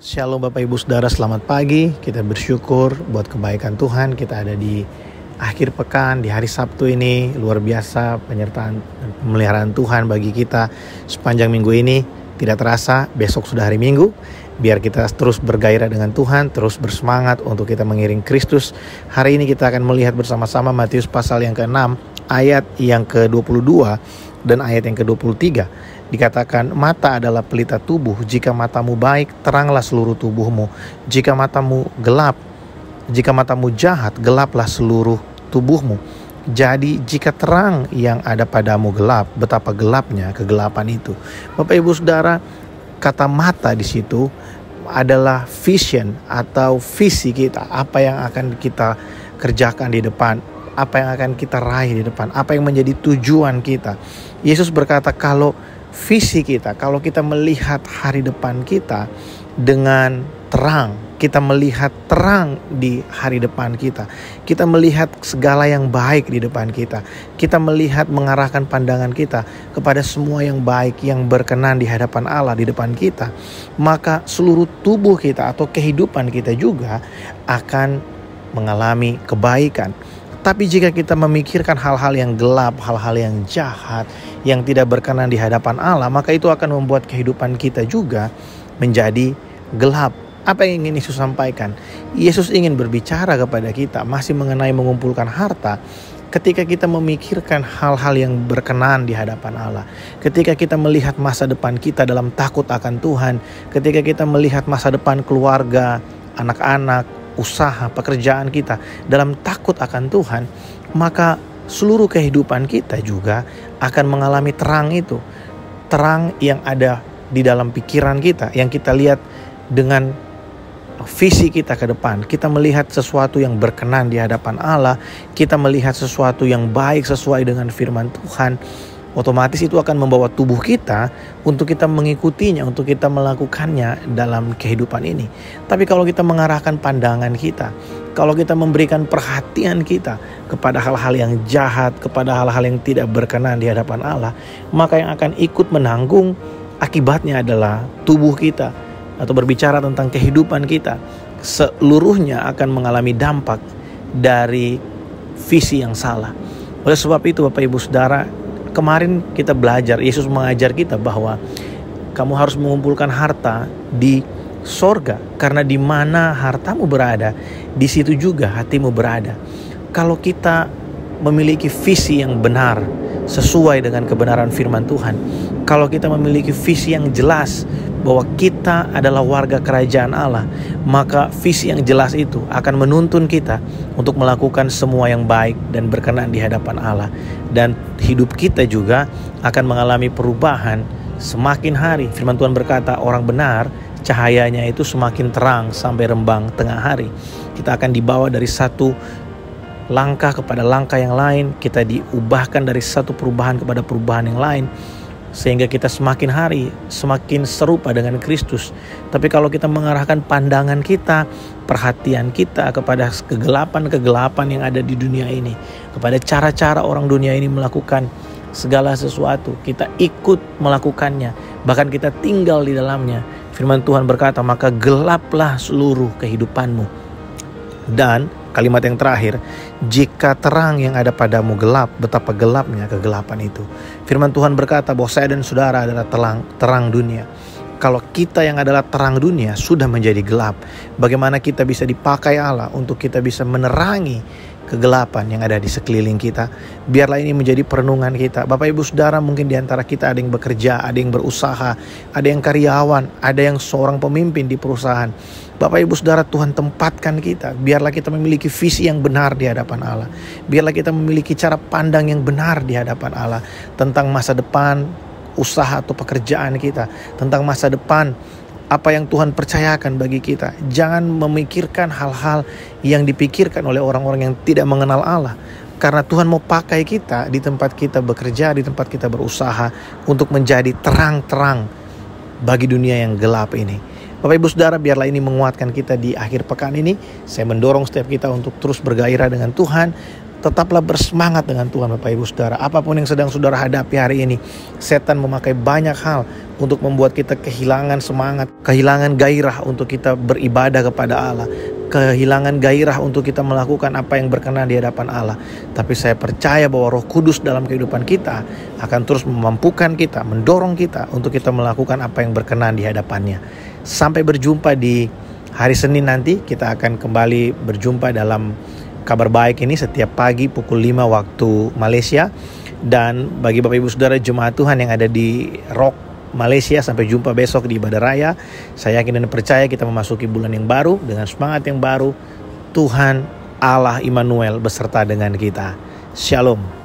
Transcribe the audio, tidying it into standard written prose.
Shalom Bapak Ibu Saudara, selamat pagi. Kita bersyukur buat kebaikan Tuhan. Kita ada di akhir pekan, di hari Sabtu ini. Luar biasa penyertaan dan pemeliharaan Tuhan bagi kita sepanjang minggu ini. Tidak terasa, besok sudah hari Minggu. Biar kita terus bergairah dengan Tuhan, terus bersemangat untuk kita mengiring Kristus. Hari ini kita akan melihat bersama-sama Matius pasal yang ke-6, ayat yang ke-22 dan ayat yang ke-23. Dikatakan, mata adalah pelita tubuh. Jika matamu baik, teranglah seluruh tubuhmu. Jika matamu gelap, jika matamu jahat, gelaplah seluruh tubuhmu. Jadi jika terang yang ada padamu gelap, betapa gelapnya kegelapan itu. Bapak Ibu Saudara, kata mata di situ adalah vision atau visi kita. Apa yang akan kita kerjakan di depan, apa yang akan kita raih di depan, apa yang menjadi tujuan kita. Yesus berkata, kalau visi kita, kalau kita melihat hari depan kita dengan terang, kita melihat terang di hari depan kita, kita melihat segala yang baik di depan kita, kita melihat mengarahkan pandangan kita kepada semua yang baik, yang berkenan di hadapan Allah di depan kita, maka seluruh tubuh kita atau kehidupan kita juga akan mengalami kebaikan. Tapi jika kita memikirkan hal-hal yang gelap, hal-hal yang jahat, yang tidak berkenan di hadapan Allah, maka itu akan membuat kehidupan kita juga menjadi gelap. Apa yang ingin Yesus sampaikan? Yesus ingin berbicara kepada kita masih mengenai mengumpulkan harta. Ketika kita memikirkan hal-hal yang berkenan di hadapan Allah, ketika kita melihat masa depan kita dalam takut akan Tuhan, ketika kita melihat masa depan keluarga, anak-anak, usaha, pekerjaan kita dalam takut akan Tuhan, maka seluruh kehidupan kita juga akan mengalami terang itu. Terang yang ada di dalam pikiran kita, yang kita lihat dengan visi kita ke depan. Kita melihat sesuatu yang berkenan di hadapan Allah, kita melihat sesuatu yang baik sesuai dengan firman Tuhan. Otomatis itu akan membawa tubuh kita untuk kita mengikutinya, untuk kita melakukannya dalam kehidupan ini. Tapi kalau kita mengarahkan pandangan kita, kalau kita memberikan perhatian kita kepada hal-hal yang jahat, kepada hal-hal yang tidak berkenan di hadapan Allah, maka yang akan ikut menanggung akibatnya adalah tubuh kita. Atau berbicara tentang kehidupan kita, seluruhnya akan mengalami dampak dari visi yang salah. Oleh sebab itu Bapak Ibu Saudara, kemarin kita belajar, Yesus mengajar kita bahwa kamu harus mengumpulkan harta di sorga. Karena di mana hartamu berada, di situ juga hatimu berada. Kalau kita memiliki visi yang benar, sesuai dengan kebenaran firman Tuhan, kalau kita memiliki visi yang jelas bahwa kita adalah warga kerajaan Allah, maka visi yang jelas itu akan menuntun kita untuk melakukan semua yang baik dan berkenan di hadapan Allah. Dan hidup kita juga akan mengalami perubahan semakin hari. Firman Tuhan berkata, orang benar cahayanya itu semakin terang sampai rembang tengah hari. Kita akan dibawa dari satu langkah kepada langkah yang lain. Kita diubahkan dari satu perubahan kepada perubahan yang lain, sehingga kita semakin hari semakin serupa dengan Kristus. Tapi kalau kita mengarahkan pandangan kita, perhatian kita kepada kegelapan-kegelapan yang ada di dunia ini, kepada cara-cara orang dunia ini melakukan segala sesuatu, kita ikut melakukannya, bahkan kita tinggal di dalamnya. Firman Tuhan berkata, maka gelaplah seluruh kehidupanmu. Dan kalimat yang terakhir, jika terang yang ada padamu gelap, betapa gelapnya kegelapan itu. Firman Tuhan berkata bahwa saya dan saudara adalah terang dunia. Kalau kita yang adalah terang dunia sudah menjadi gelap, bagaimana kita bisa dipakai Allah untuk kita bisa menerangi kegelapan yang ada di sekeliling kita? Biarlah ini menjadi perenungan kita. Bapak Ibu Saudara, mungkin di antara kita ada yang bekerja, ada yang berusaha, ada yang karyawan, ada yang seorang pemimpin di perusahaan. Bapak Ibu Saudara, Tuhan tempatkan kita. Biarlah kita memiliki visi yang benar di hadapan Allah. Biarlah kita memiliki cara pandang yang benar di hadapan Allah tentang masa depan usaha atau pekerjaan kita, tentang masa depan apa yang Tuhan percayakan bagi kita. Jangan memikirkan hal-hal yang dipikirkan oleh orang-orang yang tidak mengenal Allah. Karena Tuhan mau pakai kita di tempat kita bekerja, di tempat kita berusaha, untuk menjadi terang-terang bagi dunia yang gelap ini. Bapak Ibu Saudara, biarlah ini menguatkan kita di akhir pekan ini. Saya mendorong setiap kita untuk terus bergairah dengan Tuhan, Tetaplah bersemangat dengan Tuhan Bapak Ibu Saudara. Apapun yang sedang saudara hadapi hari ini, setan memakai banyak hal untuk membuat kita kehilangan semangat, kehilangan gairah untuk kita beribadah kepada Allah, kehilangan gairah untuk kita melakukan apa yang berkenan di hadapan Allah. Tapi saya percaya bahwa Roh Kudus dalam kehidupan kita akan terus memampukan kita, mendorong kita untuk kita melakukan apa yang berkenan di hadapannya. Sampai berjumpa di hari Senin nanti, kita akan kembali berjumpa dalam Kabar Baik ini setiap pagi pukul 5 waktu Malaysia. Dan bagi Bapak Ibu Saudara jemaat Tuhan yang ada di Rock Malaysia, sampai jumpa besok di Ibadah Raya. Saya yakin dan percaya kita memasuki bulan yang baru dengan semangat yang baru. Tuhan Allah Immanuel beserta dengan kita. Shalom.